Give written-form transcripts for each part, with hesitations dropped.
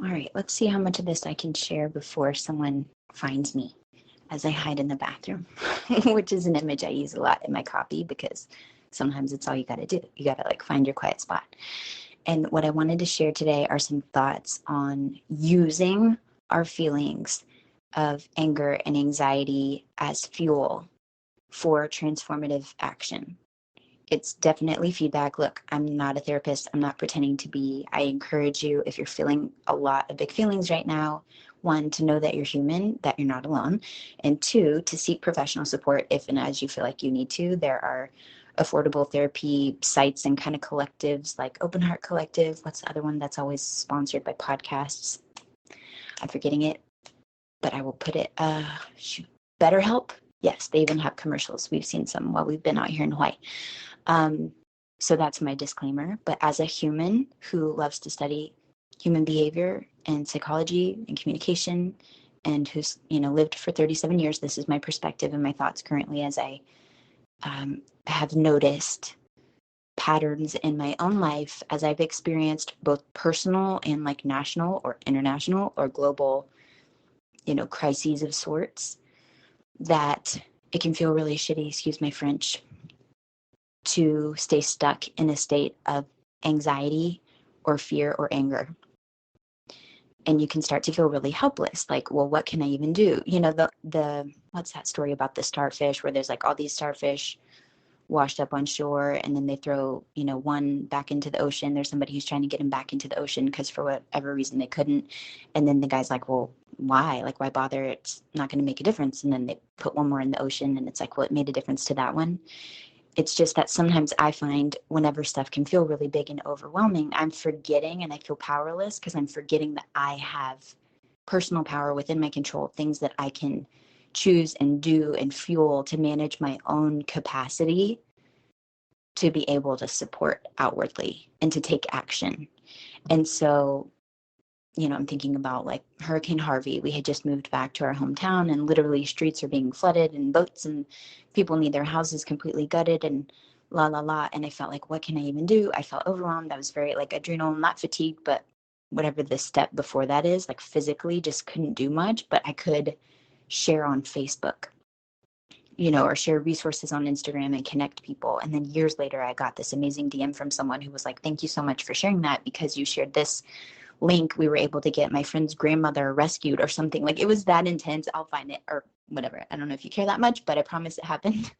All right, let's see how much of this I can share before someone finds me as I hide in the bathroom, which is an image I use a lot in my copy because sometimes it's all you got to do. You got to like find your quiet spot. And what I wanted to share today are some thoughts on using our feelings of anger and anxiety as fuel for transformative action. It's definitely feedback. Look, I'm not a therapist. I'm not pretending to be. I encourage you, if you're feeling a lot of big feelings right now, one, to know that you're human, that you're not alone, and two, to seek professional support if and as you feel like you need to. There are affordable therapy sites and kind of collectives like Open Heart Collective. What's the other one that's always sponsored by podcasts? I'm forgetting it, but I will put it. BetterHelp. Yes, they even have commercials. We've seen some while we've been out here in Hawaii. So that's my disclaimer. But as a human who loves to study human behavior and psychology and communication, and who's lived for 37 years, this is my perspective and my thoughts currently as I have noticed patterns in my own life as I've experienced both personal and like national or international or global, crises of sorts, that it can feel really shitty, excuse my French, to stay stuck in a state of anxiety or fear or anger. And you can start to feel really helpless. Like, well, what can I even do? The what's that story about the starfish where there's like all these starfish washed up on shore and then they throw, one back into the ocean. There's somebody who's trying to get him back into the ocean because for whatever reason they couldn't. And then the guy's like, well, why? Like, why bother? It's not going to make a difference. And then they put one more in the ocean and it's like, well, it made a difference to that one. It's just that sometimes I find whenever stuff can feel really big and overwhelming, I'm forgetting and I feel powerless because I'm forgetting that I have personal power within my control, things that I can choose and do and fuel to manage my own capacity to be able to support outwardly and to take action. And so, I'm thinking about like Hurricane Harvey. We had just moved back to our hometown and literally streets are being flooded and boats and people need their houses completely gutted and la, la, la. And I felt like, what can I even do? I felt overwhelmed. I was very like adrenal, not fatigued, but whatever the step before that is, like physically just couldn't do much, but I could share on Facebook, or share resources on Instagram and connect people. And then years later, I got this amazing DM from someone who was like, thank you so much for sharing that because you shared this link. We were able to get my friend's grandmother rescued or something. Like it was that intense. I'll find it or whatever. I don't know if you care that much, but I promise it happened.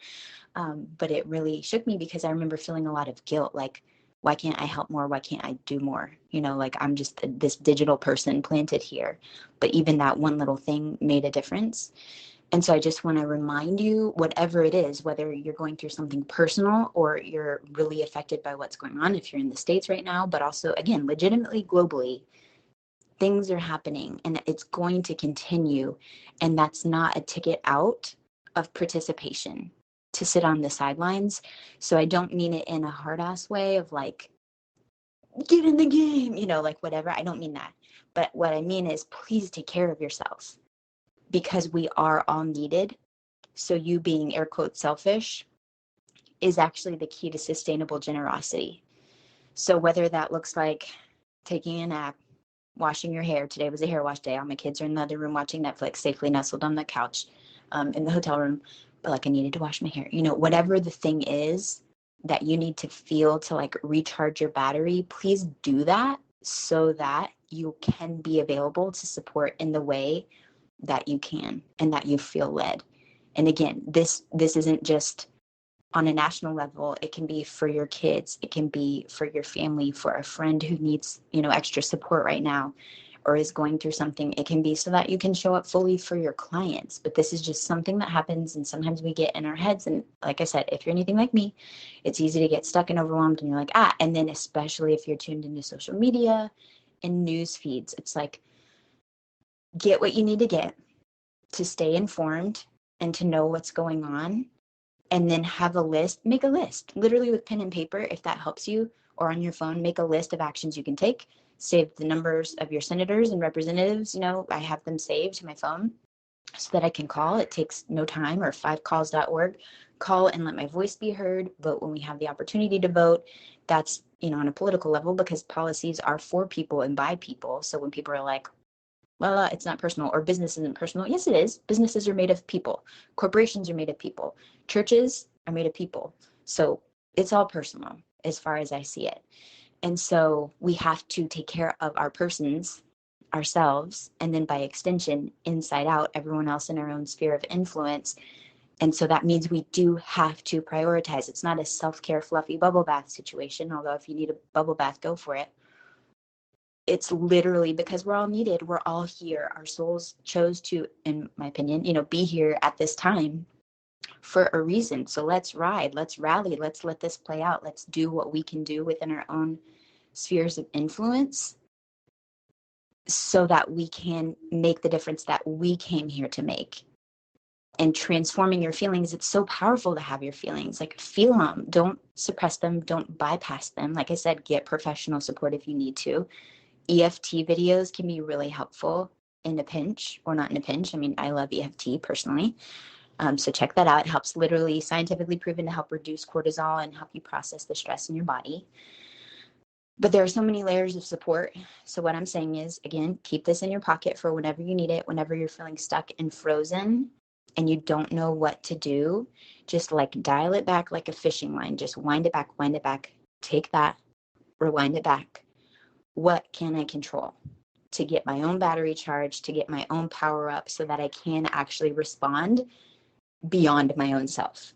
But it really shook me because I remember feeling a lot of guilt. Like, why can't I help more? Why can't I do more? Like I'm just this digital person planted here. But even that one little thing made a difference. And so I just want to remind you, whatever it is, whether you're going through something personal or you're really affected by what's going on, if you're in the States right now, but also, again, legitimately globally, things are happening and it's going to continue. And that's not a ticket out of participation to sit on the sidelines. So I don't mean it in a hard ass way of like, get in the game, like whatever. I don't mean that. But what I mean is please take care of yourself. Because we are all needed. So you being air quote selfish is actually the key to sustainable generosity. So whether that looks like taking a nap, washing your hair. Today was a hair wash day. All my kids are in the other room watching Netflix, safely nestled on the couch in the hotel room. But like I needed to wash my hair. Whatever the thing is that you need to feel to like recharge your battery, please do that so that you can be available to support in the way that you can and that you feel led. And again, this isn't just on a national level. It can be for your kids. It can be for your family, for a friend who needs, extra support right now or is going through something. It can be so that you can show up fully for your clients. But this is just something that happens. And sometimes we get in our heads. And like I said, if you're anything like me, it's easy to get stuck and overwhelmed and you're like, and then especially if you're tuned into social media and news feeds, it's like, get what you need to get to stay informed and to know what's going on. And then have a list, make a list, literally with pen and paper, if that helps you, or on your phone, make a list of actions you can take. Save the numbers of your senators and representatives. I have them saved to my phone so that I can call. It takes no time, or 5calls.org. Call and let my voice be heard. Vote when we have the opportunity to vote. That's on a political level, because policies are for people and by people. So when people are like, well, it's not personal, or business isn't personal. Yes, it is. Businesses are made of people. Corporations are made of people. Churches are made of people. So it's all personal as far as I see it. And so we have to take care of our persons, ourselves, and then by extension, inside out, everyone else in our own sphere of influence. And so that means we do have to prioritize. It's not a self-care, fluffy bubble bath situation, although if you need a bubble bath, go for it. It's literally because we're all needed. We're all here. Our souls chose to, in my opinion, be here at this time for a reason. So let's ride, let's rally, let's let this play out. Let's do what we can do within our own spheres of influence so that we can make the difference that we came here to make. And transforming your feelings, it's so powerful to have your feelings. Like, feel them. Don't suppress them. Don't bypass them. Like I said, get professional support if you need to. EFT videos can be really helpful in a pinch, or not in a pinch. I mean, I love EFT personally. So check that out. It helps, literally scientifically proven to help reduce cortisol and help you process the stress in your body. But there are so many layers of support. So what I'm saying is, again, keep this in your pocket for whenever you need it, whenever you're feeling stuck and frozen and you don't know what to do. Just like dial it back like a fishing line. Just wind it back, take that, rewind it back. What can I control to get my own battery charged, to get my own power up so that I can actually respond beyond my own self?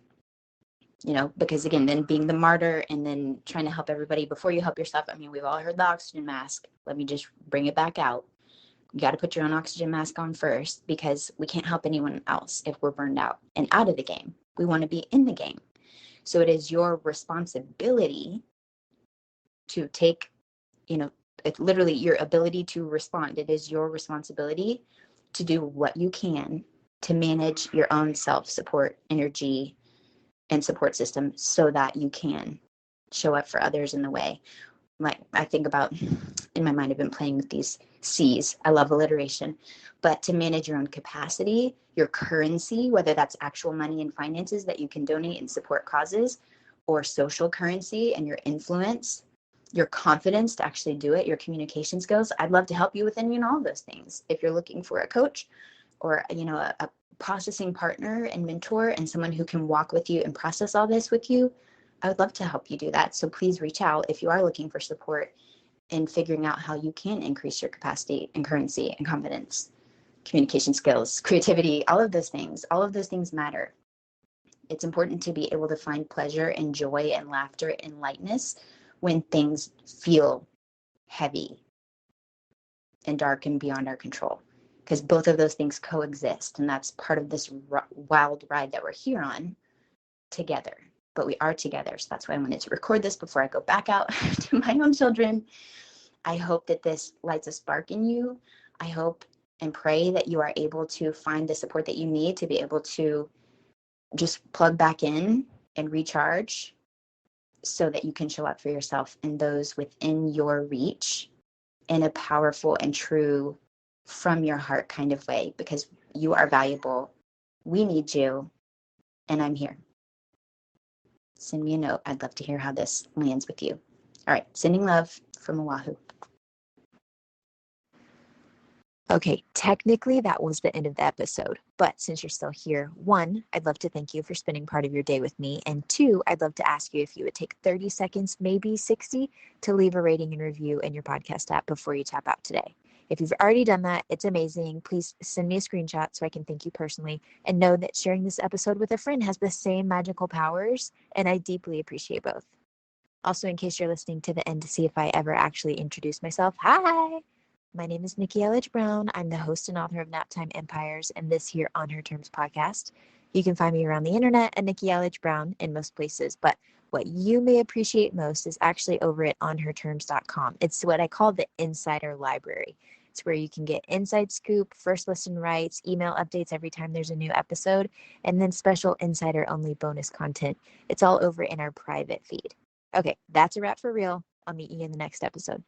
Because again, then being the martyr and then trying to help everybody before you help yourself. I mean, we've all heard the oxygen mask. Let me just bring it back out. You got to put your own oxygen mask on first, because we can't help anyone else if we're burned out and out of the game. We want to be in the game. So it is your responsibility to take, it's literally your ability to respond. It is your responsibility to do what you can to manage your own self-support, energy, and support system so that you can show up for others in the way. Like, I think about, in my mind, I've been playing with these C's. I love alliteration. But to manage your own capacity, your currency, whether that's actual money and finances that you can donate and support causes, or social currency and your influence, your confidence to actually do it, your communication skills. I'd love to help you with any and all of those things. If you're looking for a coach or, a processing partner and mentor and someone who can walk with you and process all this with you, I would love to help you do that. So please reach out if you are looking for support in figuring out how you can increase your capacity and currency and confidence, communication skills, creativity, all of those things. All of those things matter. It's important to be able to find pleasure and joy and laughter and lightness when things feel heavy and dark and beyond our control, because both of those things coexist. And that's part of this wild ride that we're here on together. But we are together. So that's why I wanted to record this before I go back out to my own children. I hope that this lights a spark in you. I hope and pray that you are able to find the support that you need to be able to just plug back in and recharge so that you can show up for yourself and those within your reach in a powerful and true, from your heart kind of way, because you are valuable. We need you, and I'm here. Send me a note. I'd love to hear how this lands with you. All right. Sending love from Oahu. Okay, technically that was the end of the episode, but since you're still here, 1, I'd love to thank you for spending part of your day with me, and 2, I'd love to ask you if you would take 30 seconds, maybe 60, to leave a rating and review in your podcast app before you tap out today. If you've already done that, it's amazing. Please send me a screenshot so I can thank you personally, and know that sharing this episode with a friend has the same magical powers, and I deeply appreciate both. Also, in case you're listening to the end to see if I ever actually introduce myself, hi! My name is Nikki Elledge Brown. I'm the host and author of Naptime Empires and this here On Her Terms podcast. You can find me around the internet at Nikki Elledge Brown in most places, but what you may appreciate most is actually over at onherterms.com. It's what I call the insider library. It's where you can get inside scoop, first listen rights, email updates every time there's a new episode, and then special insider only bonus content. It's all over in our private feed. Okay, that's a wrap for real. I'll meet you in the next episode.